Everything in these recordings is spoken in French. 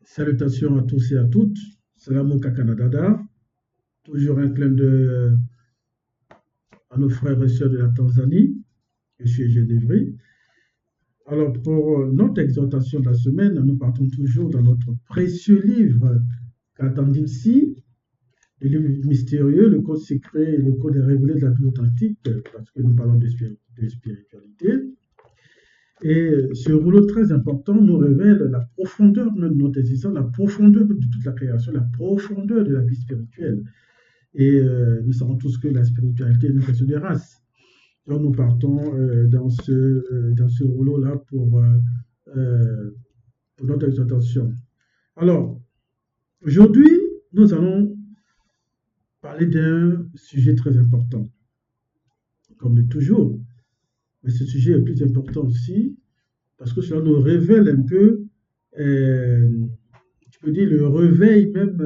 Salutations à tous et à toutes. Salam Kakanadada. Toujours un clin d'œil à nos frères et sœurs de la Tanzanie. Je suis Génévry. Alors, pour notre exhortation de la semaine, nous partons toujours dans notre précieux livre Katandimsi, le livre mystérieux, le code secret et le code révélé de la Bible authentique, parce que nous parlons de spiritualité. Et ce rouleau très important nous révèle la profondeur même de notre existence, la profondeur de toute la création, la profondeur de la vie spirituelle. Et nous savons tous que la spiritualité est une question de race. Donc nous partons dans ce rouleau-là pour notre exhortation. Alors, aujourd'hui, nous allons parler d'un sujet très important, comme de toujours. Mais ce sujet est plus important aussi parce que cela nous révèle un peu, tu peux dire, le réveil même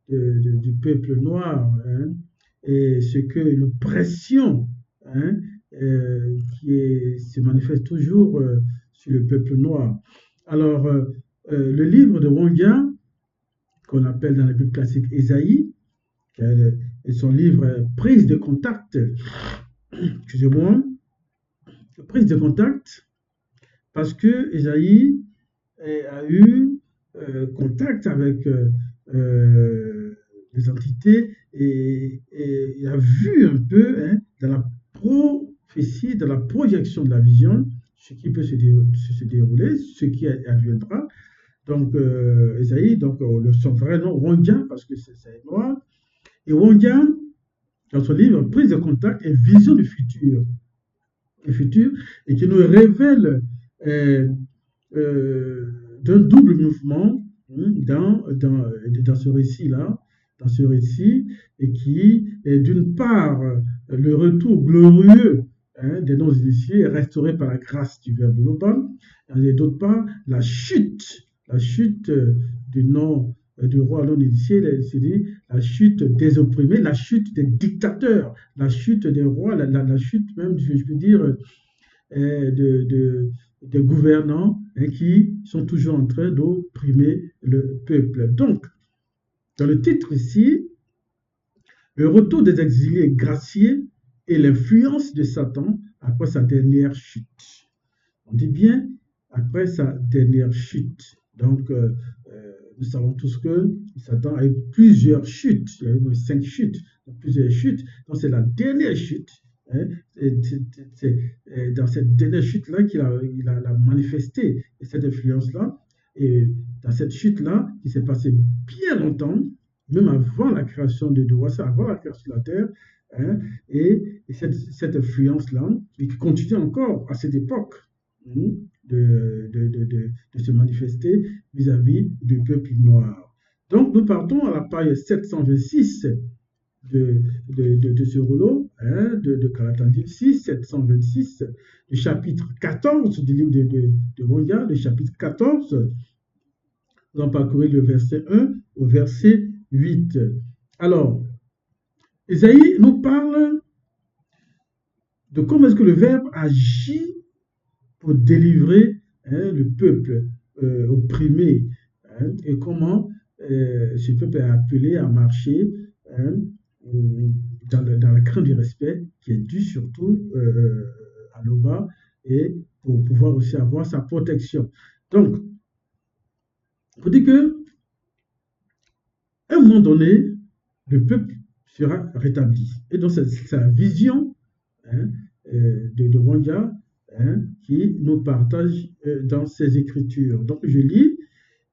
du peuple noir, hein, et ce que l'oppression se manifeste toujours sur le peuple noir. Alors, le livre de Wongia, qu'on appelle dans la Bible classique Ésaïe, et son livre Prise de contact, excusez-moi, prise de contact, parce que Ésaïe a eu contact avec les entités et a vu un peu dans la prophétie, dans la projection de la vision, ce qui peut se dérouler, ce qui adviendra. Donc, Ésaïe, son vrai nom, Wongia, parce que c'est noir. Et Wongia, dans son livre Prise de contact et vision du futur, et qui nous révèle d'un double mouvement dans ce récit-là, et qui est d'une part le retour glorieux des non-initiés restaurés par la grâce du Verbe de Loban, et d'autre part la chute du roi non-initié, c'est-à-dire la chute des opprimés, la chute des dictateurs, la chute des rois, la chute même, je peux dire, des gouvernants qui sont toujours en train d'opprimer le peuple. Donc, dans le titre ici, le retour des exilés graciés et l'influence de Satan après sa dernière chute. On dit bien après sa dernière chute. Donc, nous savons tous que Satan a eu plusieurs chutes. Il y a eu 5 chutes, plusieurs chutes. Donc, c'est la dernière chute. C'est dans cette dernière chute-là qu'il a manifesté cette influence-là. Et dans cette chute-là, qui s'est passée bien longtemps, même avant la création de Doua, avant la création de la Terre, et cette influence-là, qui continue encore à cette époque, de se manifester vis-à-vis du peuple noir. Donc, nous partons à la page 726 de ce rouleau, de Katandimsi, 726, le chapitre 14 du livre de Wongia, le chapitre 14, nous allons parcourir le verset 1 au verset 8. Alors, Ésaïe nous parle de comment est-ce que le Verbe agit pour délivrer le peuple opprimé, et comment ce peuple est appelé à marcher dans la crainte du respect qui est dû surtout à l'Oba, et pour pouvoir aussi avoir sa protection. Donc, il faut dire qu'à un moment donné, le peuple sera rétabli. Et donc, c'est la vision de Wongia qui nous partage dans ses écritures. Donc, je lis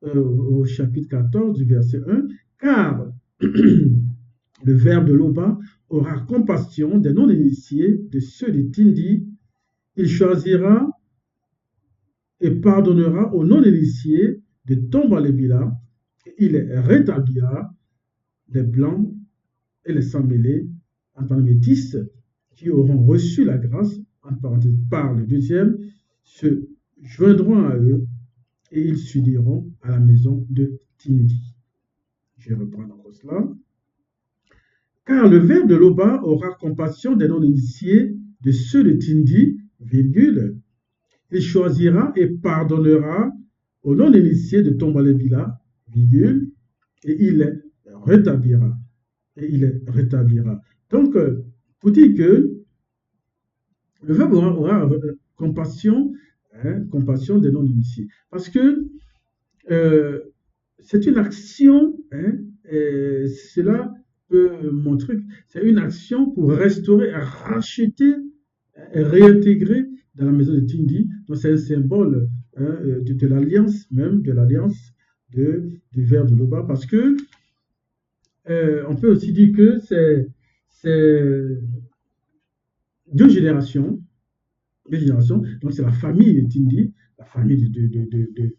au chapitre 14 du verset 1, « Car le Verbe de l'Oba aura compassion des non-initiés, de ceux de Tindi. Il choisira et pardonnera aux non-initiés de Tombalébila. Il rétablira les blancs et les sans-mêlés, entre les métis, qui auront reçu la grâce, entre parenthèses, par le deuxième, se joindront à eux et ils s'uniront à la maison de Tindi. » Je reprends encore cela. Car le Verbe de l'Oba aura compassion des non-initiés, de ceux de Tindi, virgule. Il choisira et pardonnera au non-initié de Tombalébila, virgule, et il les rétablira. Et il les rétablira. Donc, pour dire que le verbe aura compassion, hein, compassion des non-initiés. Parce que c'est une action, hein, et cela peut montrer que c'est une action pour restaurer, racheter et réintégrer dans la maison de Tindi. Donc c'est un symbole, hein, de l'alliance, même de l'alliance du verbe de Loba, parce que on peut aussi dire que c'est deux générations, donc c'est la famille de Tindi, la famille de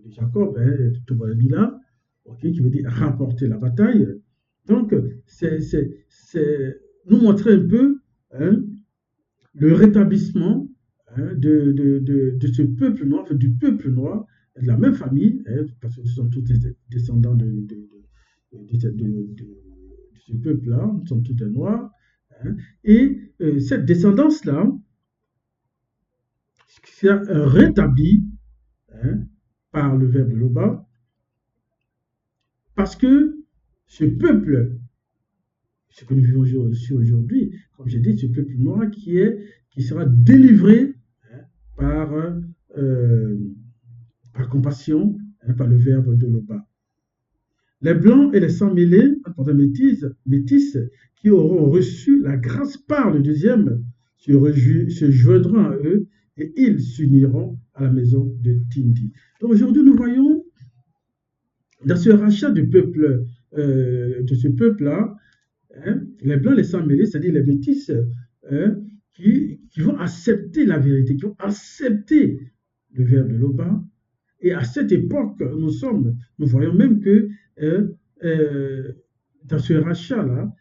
Jacob, hein, de Tobalabila, okay, qui veut dire remporter la bataille. Donc, c'est nous montrer un peu, hein, le rétablissement, hein, de ce peuple noir, enfin, du peuple noir, de la même famille, hein, parce que nous sommes tous des descendants de ce peuple-là, nous sommes tous des noirs, hein, et cette descendance-là, c'est rétabli, hein, par le verbe de Loba, parce que ce peuple, ce que nous vivons aujourd'hui, comme j'ai dit, ce peuple noir qui sera délivré, hein, par compassion, hein, par le verbe de Loba. Les blancs et les sans-mêlés, métis, qui auront reçu la grâce par le deuxième, se joindront à eux et ils s'uniront à la maison de Tindi. Donc aujourd'hui, nous voyons dans ce rachat du peuple, de ce peuple-là, hein, les blancs, les sans-mêlés, c'est-à-dire les métis, hein, qui vont accepter la vérité, qui vont accepter le verbe de Loba. Et à cette époque, nous voyons même que dans ce rachat-là,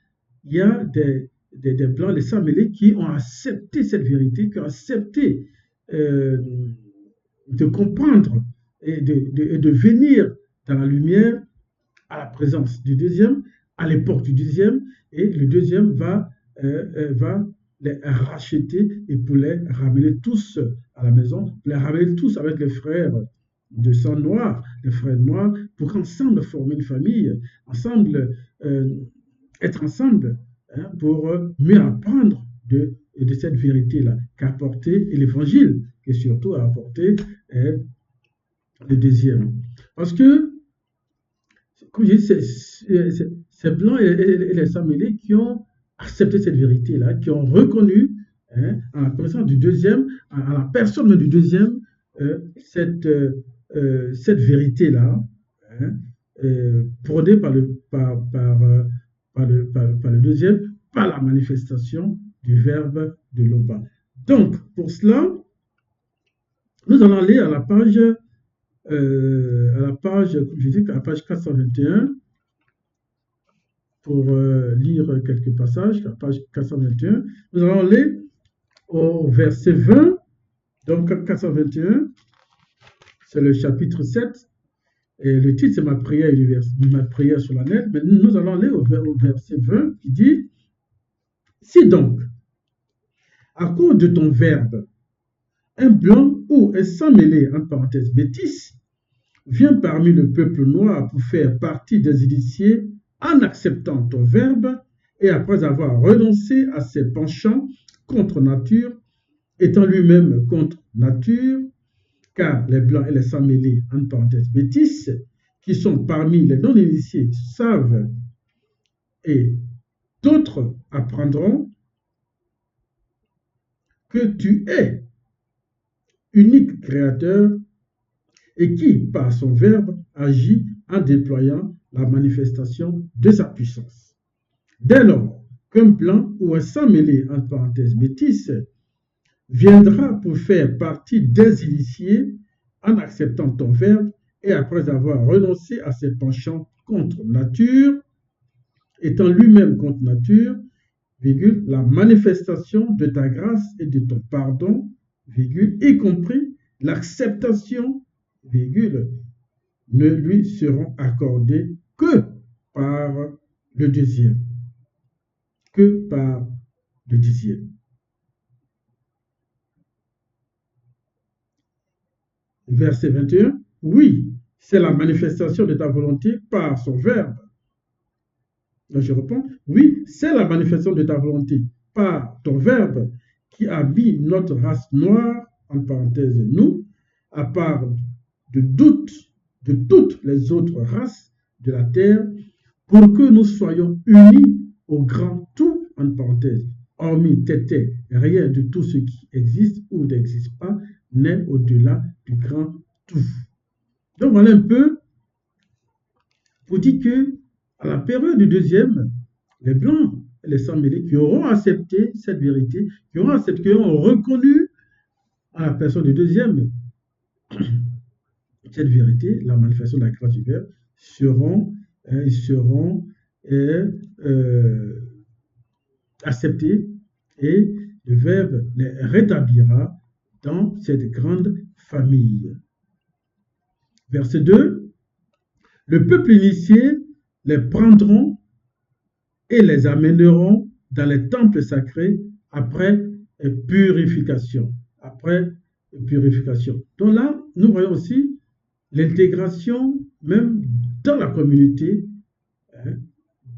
il y a des blancs, les sans-mêlés, qui ont accepté cette vérité, qui ont accepté de comprendre et de venir dans la lumière à la présence du deuxième, à l'époque du deuxième, et le deuxième va les racheter et pour les ramener tous à la maison, pour les ramener tous avec les frères de sang noir, les frères noirs, pour qu'ensemble former une famille, ensemble être ensemble, hein, pour mieux apprendre de cette vérité-là qu'a apporté l'évangile, et surtout a apporté le deuxième. Parce que, comme je dis, c'est blancs et les sans-mêlés qui ont accepté cette vérité-là, qui ont reconnu, hein, en la présence du deuxième, à la personne du deuxième, cette vérité-là, hein, prônée par le deuxième, par la manifestation du verbe de Loba. Donc, pour cela, nous allons aller à la page, comme je dis, à la page 421, pour lire quelques passages, la page 421. Nous allons aller au verset 20, donc 421, c'est le chapitre 7, et le titre c'est ma prière solennelle, mais nous allons aller au verset 20 qui dit, si donc, à cause de ton verbe, un blanc ou un sans-mêlé, en parenthèse métis, vient parmi le peuple noir pour faire partie des initiés en acceptant ton verbe et après avoir renoncé à ses penchants contre nature, étant lui-même contre nature, car les blancs et les sans-mêlés, en parenthèse métis, qui sont parmi les non-initiés, savent et d'autres apprendront que tu es unique créateur et qui, par son verbe, agit en déployant la manifestation de sa puissance. Dès lors qu'un blanc ou un sans-mêlé, en parenthèse métis, viendra pour faire partie des initiés en acceptant ton verbe et après avoir renoncé à ses penchants contre nature, étant lui-même contre nature, virgule, la manifestation de ta grâce et de ton pardon, virgule, y compris l'acceptation, virgule, ne lui seront accordées que par le deuxième. Que par le deuxième. Verset 21, oui, c'est la manifestation de ta volonté par son verbe. Donc je réponds, oui, c'est la manifestation de ta volonté par ton verbe qui a mis notre race noire, en parenthèse nous, à part de toutes les autres races de la terre, pour que nous soyons unis au grand tout, en parenthèse, hormis tété, rien de tout ce qui existe ou n'existe pas n'est au-delà du grand tout. Donc voilà un peu pour dire que à la période du deuxième, les Blancs et les sans-mêlés qui auront accepté cette vérité, qui auront reconnu à la personne du deuxième cette vérité, la manifestation de la grâce du Verbe, seront acceptés et le Verbe les rétablira dans cette grande famille. Verset 2, le peuple initié les prendront et les amèneront dans les temples sacrés après purification. Après purification. Donc là, nous voyons aussi l'intégration même dans la communauté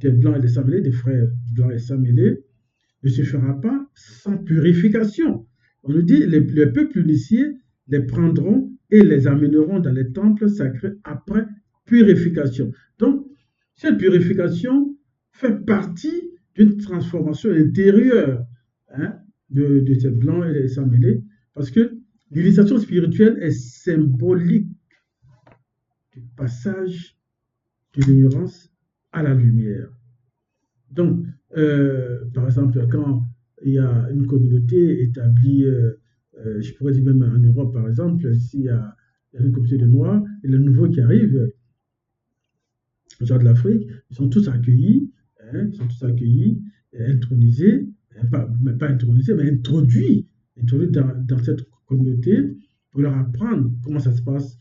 des Blancs et des sans-mêlés, des frères Blancs et sans-mêlés, ne se fera pas sans purification. On nous dit, les peuples initiés les prendront et les amèneront dans les temples sacrés après purification. Donc, cette purification fait partie d'une transformation intérieure de ces Blancs et des sans-mêlés, parce que l'initiation spirituelle est symbolique du passage de l'ignorance à la lumière. Donc, par exemple, quand il y a une communauté établie, je pourrais dire même en Europe, par exemple, s'il y a une communauté de Noirs, et les nouveaux qui arrivent, genre de l'Afrique, ils sont tous accueillis, intronisés, pas intronisés, mais introduits dans cette communauté pour leur apprendre comment ça se passe,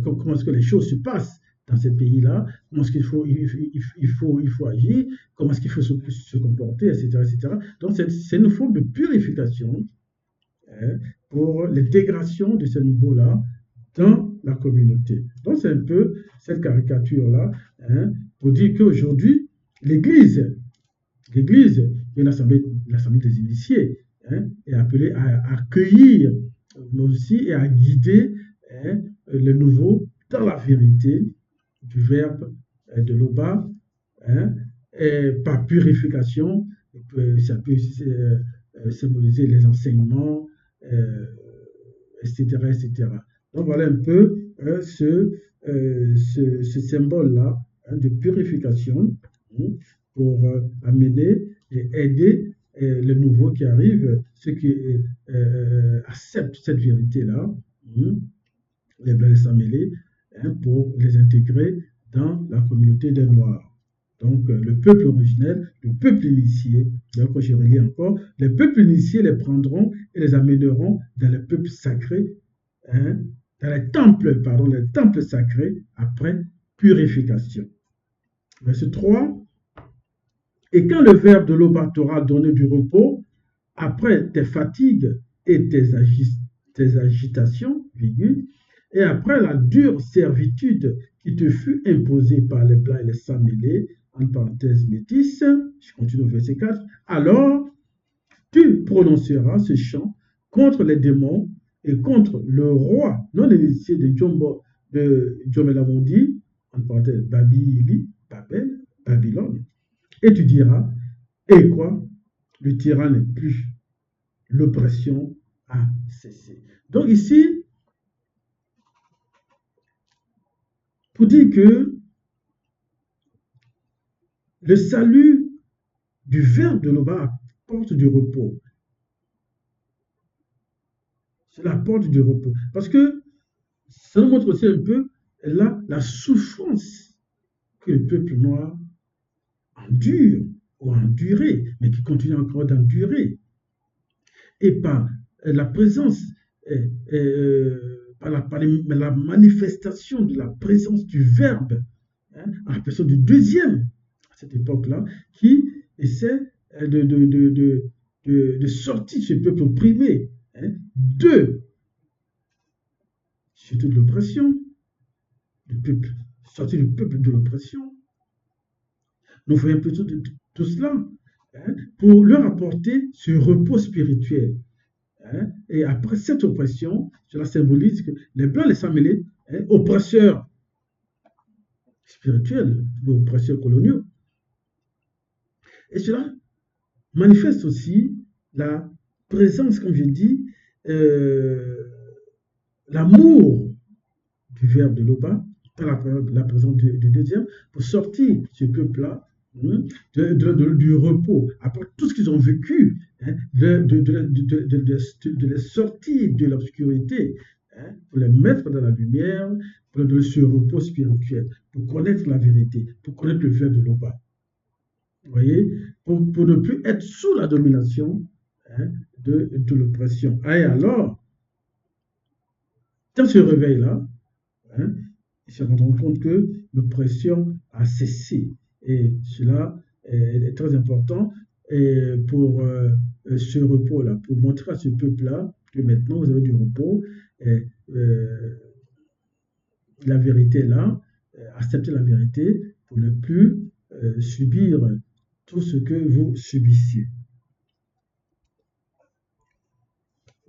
comment est-ce que les choses se passent dans ces pays-là, comment est-ce qu'il faut, il faut agir, comment est-ce qu'il faut se comporter, etc. Donc, c'est une forme de purification pour l'intégration de ces nouveaux-là dans la communauté. Donc, c'est un peu cette caricature-là pour dire qu'aujourd'hui, l'Église, qui est l'Assemblée des initiés, est appelée à accueillir, mais aussi et à guider le nouveau dans la vérité du verbe de l'Oba, et par purification, ça peut aussi symboliser les enseignements, etc. Donc voilà un peu ce symbole-là de purification pour amener et aider les nouveaux qui arrivent, ceux qui acceptent cette vérité-là, les Blancs et sans-mêlés, pour les intégrer dans la communauté des Noirs. Donc, le peuple originel, le peuple initié, donc je relis encore, les peuples initiés les prendront et les amèneront dans les peuples sacrés, dans les temples sacrés après purification. Verset 3. Et quand le verbe de l'Oba t'aura donné du repos, après tes fatigues et tes agitations, et après la dure servitude qui te fut imposée par les Blancs et les sans-mêlés, en parenthèse métis, je continue au verset 4, alors tu prononceras ce chant contre les démons et contre le roi non initié de Djomelamondi, en parenthèse Babylone, et tu diras, et quoi? Le tyran n'est plus, l'oppression a cessé. Donc ici, pour dire que le salut du verbe de l'Oba apporte du repos. Cela apporte du repos. Parce que ça nous montre aussi un peu la souffrance que le peuple noir endure ou a enduré, mais qui continue encore d'endurer. Et par la présence, par la manifestation de la présence du verbe, en la personne du deuxième, à cette époque-là, qui essaie de sortir ce peuple opprimé de surtout de l'oppression du peuple, sortir le peuple de l'oppression. Nous voyons plutôt tout cela hein, pour leur apporter ce repos spirituel. Hein, et après cette oppression, cela symbolise que les Blancs, les sans-mêlés, hein, oppresseurs spirituels, oppresseurs coloniaux. Et cela manifeste aussi la présence, comme je dis, l'amour du verbe de Loba, la présence du deuxième, pour sortir ce peuple-là du repos, après tout ce qu'ils ont vécu, hein, de les sortir de l'obscurité, hein, pour les mettre dans la lumière, pour donner ce repos spirituel, pour connaître la vérité, pour connaître le verbe de Loba. Vous voyez, pour ne plus être sous la domination hein, de l'oppression. Et alors, dans ce réveil-là, hein, ils se rendront compte que l'oppression a cessé. Et cela est très important pour ce repos-là, pour montrer à ce peuple-là que maintenant vous avez du repos. Et, la vérité est là, accepter la vérité pour ne plus subir tout ce que vous subissiez.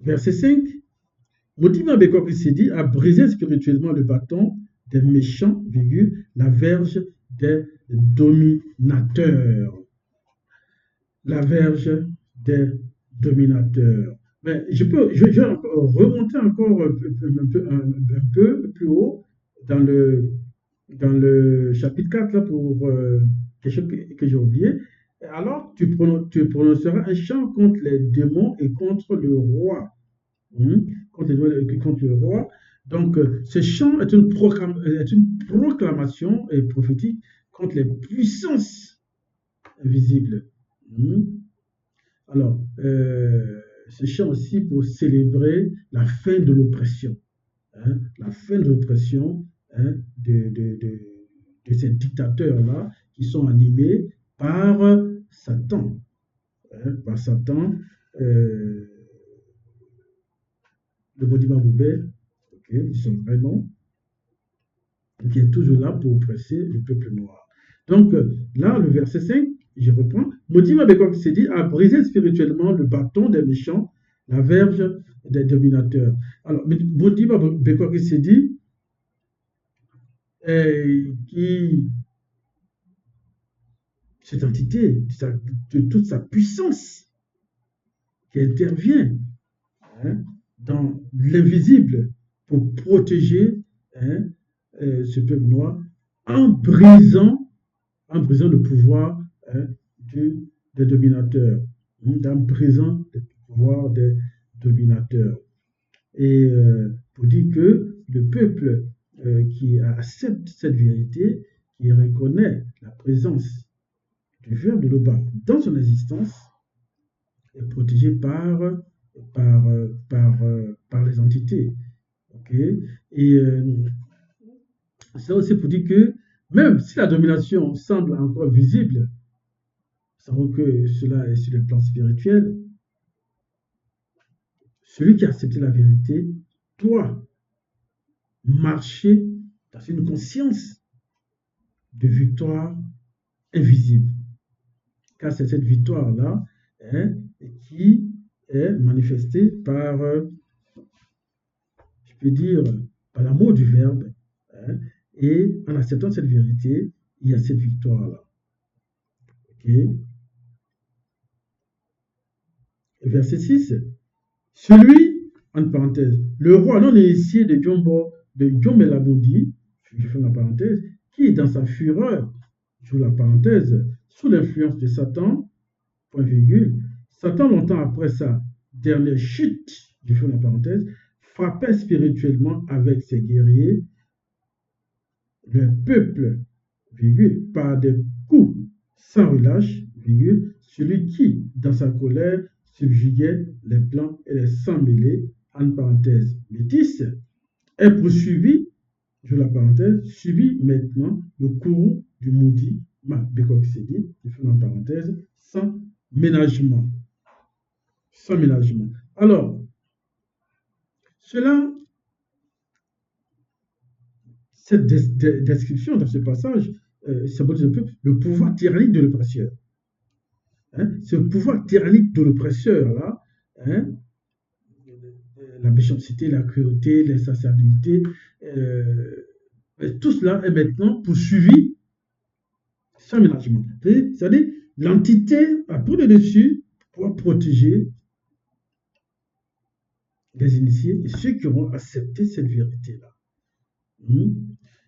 Verset 5. Modiba Bekokisedi a brisé spirituellement le bâton des méchants, virgule, la verge des dominateurs. La verge des dominateurs. Mais je vais remonter encore un peu plus haut dans le chapitre 4 là, pour quelque chose que j'ai oublié. Alors, tu prononceras un chant contre les démons et contre le roi. Contre le roi. Donc, ce chant est une proclamation prophétique contre les puissances invisibles. Alors, ce chant aussi pour célébrer la fin de l'oppression. Hein, la fin de l'oppression hein, de ces dictateurs-là qui sont animés par Satan. Hein, par Satan. Le Modiba Boubé, okay, son vrai nom, qui est toujours là pour oppresser le peuple noir. Donc là, le verset 5, je reprends. Modiba Bekokisedi a brisé spirituellement le bâton des méchants, la verge des dominateurs. Alors, Modiba Bekokisedi, qui, cette entité, de toute sa puissance, qui intervient, hein, dans l'invisible pour protéger hein, ce peuple noir en brisant le pouvoir hein, des dominateurs, en brisant le pouvoir des dominateurs. Et pour dire que le peuple qui accepte cette vérité, qui reconnaît la présence du verbe de Loba dans son existence, est protégé par les entités. Okay? Et c'est aussi pour dire que même si la domination semble encore visible, nous savons que cela est sur le plan spirituel, celui qui a accepté la vérité doit marcher dans une conscience de victoire invisible. Car c'est cette victoire-là hein, qui est manifestée par, je peux dire, par l'amour du Verbe. Hein, et en acceptant cette vérité, il y a cette victoire-là. Okay. Verset 6. Celui, entre parenthèses, le roi non initié de Djomelaboudi, je fais la parenthèse, qui dans sa fureur, je la parenthèse, sous l'influence de Satan, point virgule, Satan longtemps après sa dernière chute, je fais la parenthèse, frappait spirituellement avec ses guerriers le peuple, virgule, par des coups sans relâche, virgule, celui qui, dans sa colère, subjuguait les blancs et les sans-mêlés, en parenthèse, métis, est poursuivi, je la parenthèse, subit maintenant le courroux du maudit, Bekokisedi, je fais en parenthèse, sans ménagement. Sans ménagement. Alors, cela cette description dans ce passage symbolise un peu le pouvoir tyrannique de l'oppresseur. Hein, ce pouvoir tyrannique de l'oppresseur-là, hein, la méchanceté, la cruauté, l'insaciabilité, tout cela est maintenant poursuivi sans ménagement. C'est-à-dire, l'entité a pris le dessus pour protéger les initiés et ceux qui auront accepté cette vérité-là.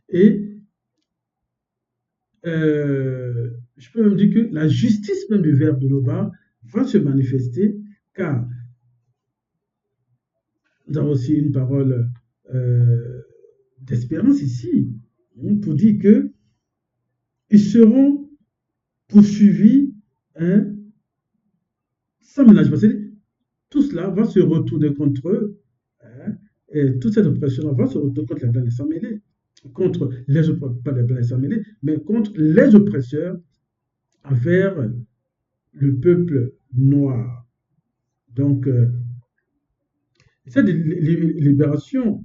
Et je peux même dire que la justice même du verbe de Loba va se manifester, car nous avons aussi une parole d'espérance ici, pour dire que ils seront poursuivis sans ménagement. C'est-à-dire, tout cela va se retourner contre eux, et toute cette oppression va se retourner contre les blancs et sans mêlés, contre les oppresseurs, pas les blancs et sans mêlés, mais contre les oppresseurs envers le peuple noir. Donc, cette libération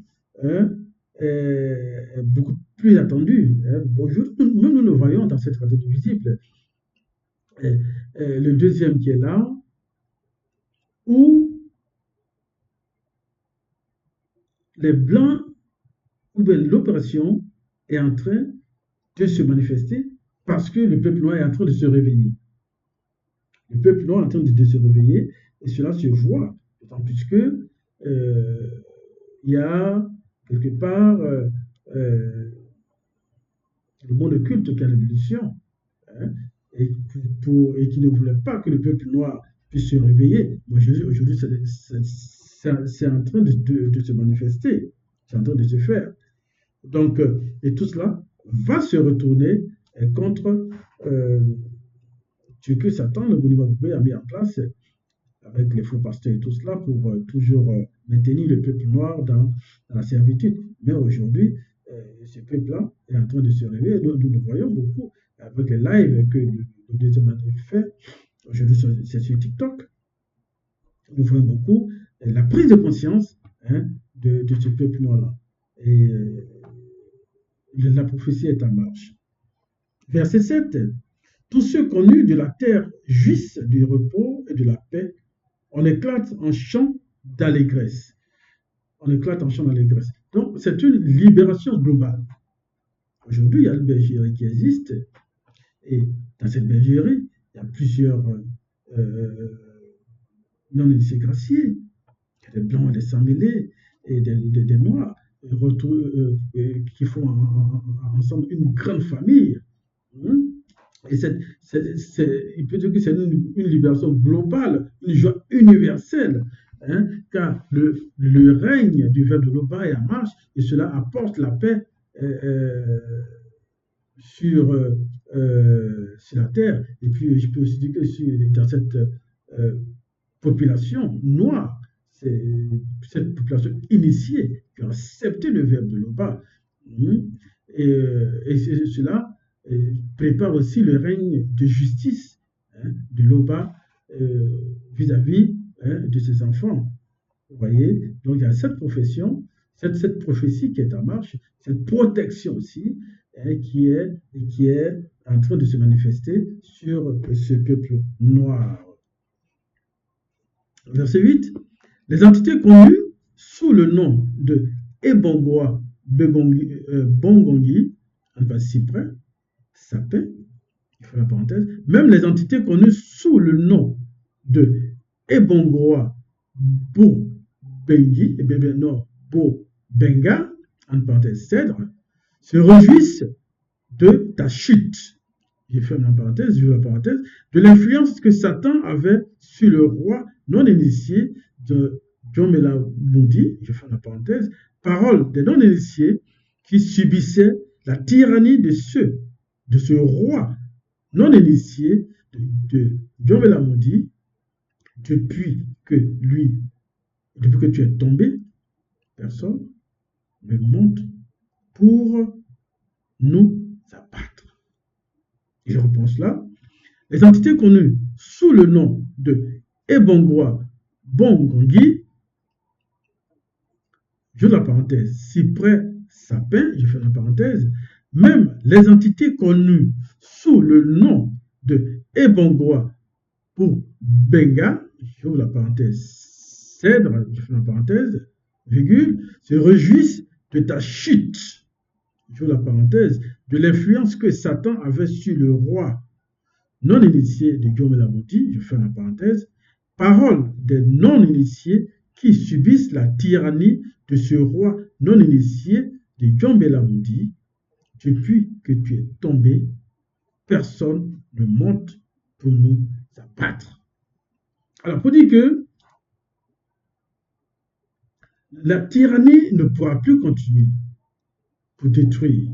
est beaucoup plus attendue. Aujourd'hui, nous le voyons dans cette tragédie visible. Le deuxième qui est là, où les Blancs, ou bien l'opération est en train de se manifester parce que le peuple noir est en train de se réveiller. Le peuple noir est en train de se réveiller et cela se voit, d'autant plus que il y a quelque part le monde culte qui est en ébullition, et qui ne voulait pas que le peuple noir puisse se réveiller. Moi, aujourd'hui, c'est en train de se manifester, c'est en train de se faire. Donc, et tout cela va se retourner contre ce que Satan, le monument Boubé, a mis en place avec les faux pasteurs et tout cela pour toujours maintenir le peuple noir dans la servitude. Mais aujourd'hui, ce peuple-là est en train de se réveiller. Nous le voyons beaucoup avec les lives que le deuxième a fait. Aujourd'hui, c'est sur TikTok. Nous voyons beaucoup la prise de conscience de ce peuple noir-là. Et la prophétie est en marche. Verset 7. Tous ceux connus de la terre jouissent du repos et de la paix. On éclate en chant d'allégresse. On éclate en chant d'allégresse. Donc, c'est une libération globale. Aujourd'hui, il y a une bergerie qui existe. Et dans cette bergerie, il y a plusieurs non-initiés graciés. Il y a des blancs et des sans-mêlés et des noirs qui font ensemble une grande famille. Et il peut dire que c'est une libération globale, une joie universelle, car le règne du verbe de Loba est en marche et cela apporte la paix sur la terre. Et puis, je peux aussi dire que dans cette population noire, c'est cette population initiée qui a accepté le verbe de Loba. Et cela prépare aussi le règne de justice de Loba vis-à-vis de ses enfants. Vous voyez, donc il y a cette profession, cette prophétie qui est en marche, cette protection aussi qui est en train de se manifester sur ce peuple noir. Verset 8. Les entités connues sous le nom de Ebongoa Bongongi, on passe cyprès, sapin, il faut la parenthèse, même les entités connues sous le nom de Ebongoa Bobengi, et bien non, Bobenga, en parenthèse cèdre, se réjouissent de ta chute. Je ferme la parenthèse, j'ouvre la parenthèse, de l'influence que Satan avait sur le roi non initié de Djomela Moudi, je ferme la parenthèse, parole des non initiés qui subissaient la tyrannie de ce roi non initié de Djomela Moudi, depuis que tu es tombé, personne ne monte pour nous abattre. Et je reprends cela. Les entités connues sous le nom de Ebongoa Bongongi, je la parenthèse, cyprès, sapin, je fais la parenthèse, même les entités connues sous le nom de Ebongoa ou Benga, j'ouvre la parenthèse, cèdre, je fais la parenthèse, virgule, se réjouissent de ta chute, j'ouvre la parenthèse, de l'influence que Satan avait sur le roi non-initié de Diombe la Mouti, je fais la parenthèse, parole des non-initiés qui subissent la tyrannie de ce roi non-initié de Diombe la Mouti. Depuis que tu es tombé, personne ne monte pour nous abattre. Alors, pour dire que la tyrannie ne pourra plus continuer pour détruire.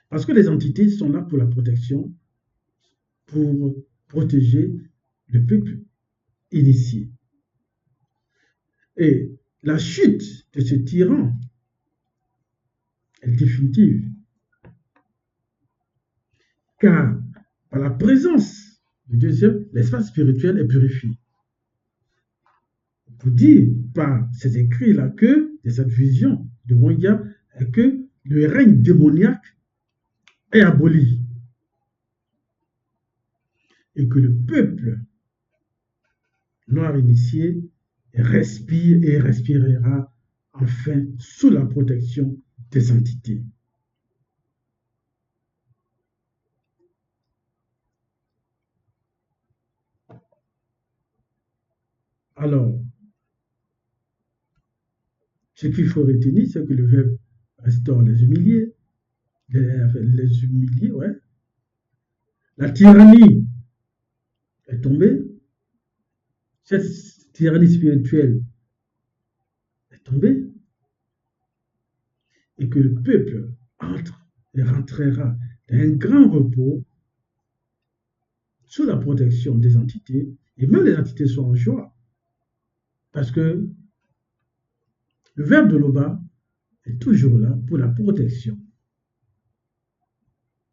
Parce que les entités sont là pour la protection, pour protéger le peuple initié. Et la chute de ce tyran est définitive. Car par la présence du deuxième, l'espace spirituel est purifié. Pour dire par ces écrits-là que, de cette vision de Wanga, que le règne démoniaque est aboli. Et que le peuple noir initié respire et respirera enfin sous la protection des entités. Alors, ce qu'il faut retenir, c'est que le verbe restaure les humiliés. Les humiliés, ouais. La tyrannie est tombée. Cette tyrannie spirituelle est tombée. Et que le peuple entre et rentrera dans un grand repos sous la protection des entités. Et même les entités sont en joie. Parce que le verbe de l'Oba est toujours là pour la protection.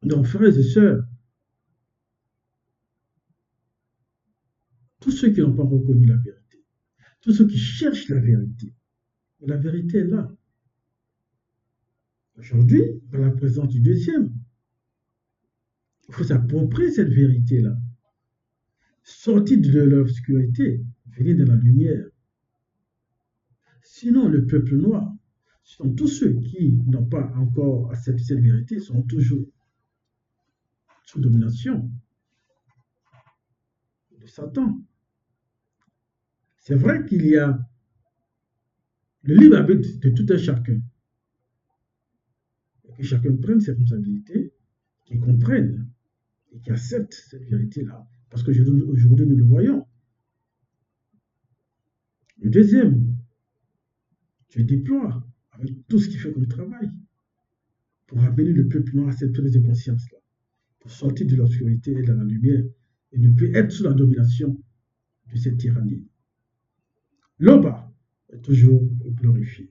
Donc, frères et sœurs, tous ceux qui n'ont pas reconnu la vérité, tous ceux qui cherchent la vérité est là. Aujourd'hui, par la présence du deuxième, il faut s'approprier cette vérité-là. Sortir de l'obscurité, venir dans la lumière. Sinon, le peuple noir, sinon tous ceux qui n'ont pas encore accepté cette vérité, sont toujours sous domination de Satan. C'est vrai qu'il y a le libre arbitre de tout un chacun. Et que chacun prenne ses responsabilités, qu'il comprenne et qu'il accepte cette vérité-là. Parce qu'aujourd'hui, nous le voyons. Le deuxième, tu déploies avec tout ce qu'il fait comme travail pour amener le peuple noir à cette prise de conscience-là, pour sortir de l'obscurité et dans la lumière et ne plus être sous la domination de cette tyrannie. L'Oba est toujours glorifié.